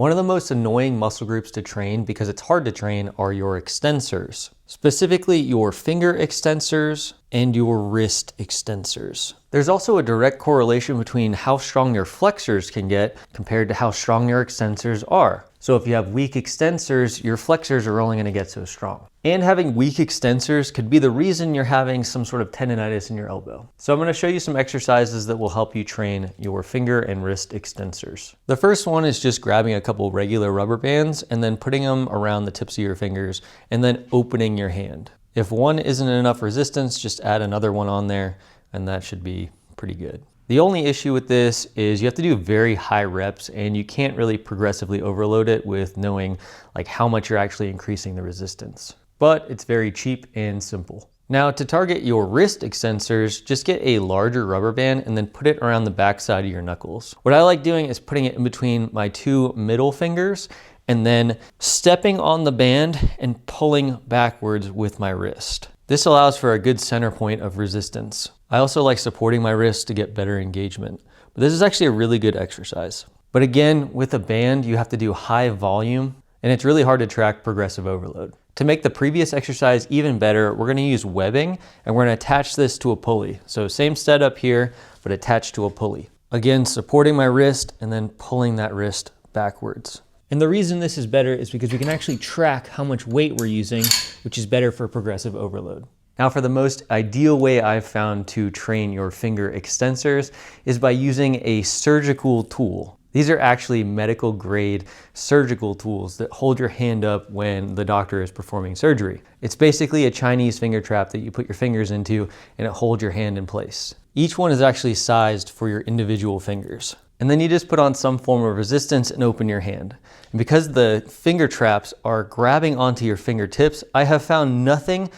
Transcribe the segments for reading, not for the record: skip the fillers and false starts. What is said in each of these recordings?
One of the most annoying muscle groups to train because it's hard to train are your extensors, specifically your finger extensors and your wrist extensors. There's also a direct correlation between how strong your flexors can get compared to how strong your extensors are. So if you have weak extensors, your flexors are only going to get so strong. And having weak extensors could be the reason you're having some sort of tendonitis in your elbow. So I'm going to show you some exercises that will help you train your finger and wrist extensors. The first one is just grabbing a couple regular rubber bands and then putting them around the tips of your fingers and then opening your hand. If one isn't enough resistance, just add another one on there and that should be pretty good. The only issue with this is you have to do very high reps and you can't really progressively overload it with knowing like how much you're actually increasing the resistance. But it's very cheap and simple. Now to target your wrist extensors, just get a larger rubber band and then put it around the back side of your knuckles. What I like doing is putting it in between my two middle fingers and then stepping on the band and pulling backwards with my wrist. This allows for a good center point of resistance. I also like supporting my wrist to get better engagement, but this is actually a really good exercise. But again, with a band, you have to do high volume and it's really hard to track progressive overload. To make the previous exercise even better, we're gonna use webbing and we're gonna attach this to a pulley. So same setup here, but attached to a pulley. Again, supporting my wrist and then pulling that wrist backwards. And the reason this is better is because we can actually track how much weight we're using, which is better for progressive overload. Now for the most ideal way I've found to train your finger extensors is by using a surgical tool. These are actually medical grade surgical tools that hold your hand up when the doctor is performing surgery. It's basically a Chinese finger trap that you put your fingers into and it holds your hand in place. Each one is actually sized for your individual fingers. And then you just put on some form of resistance and open your hand. And because the finger traps are grabbing onto your fingertips, I have found nothing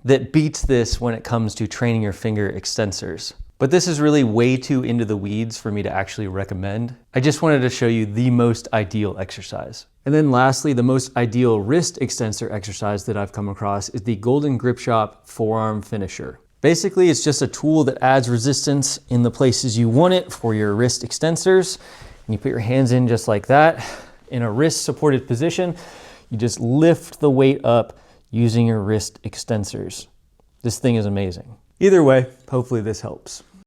that beats this when it comes to training your finger extensors. But this is really way too into the weeds for me to actually recommend. I just wanted to show you the most ideal exercise. And then lastly, the most ideal wrist extensor exercise that I've come across is the Golden Grip Shop Forearm Finisher. Basically, it's just a tool that adds resistance in the places you want it for your wrist extensors. And you put your hands in just like that. In a wrist supported position, you just lift the weight up using your wrist extensors. This thing is amazing. Either way, hopefully this helps.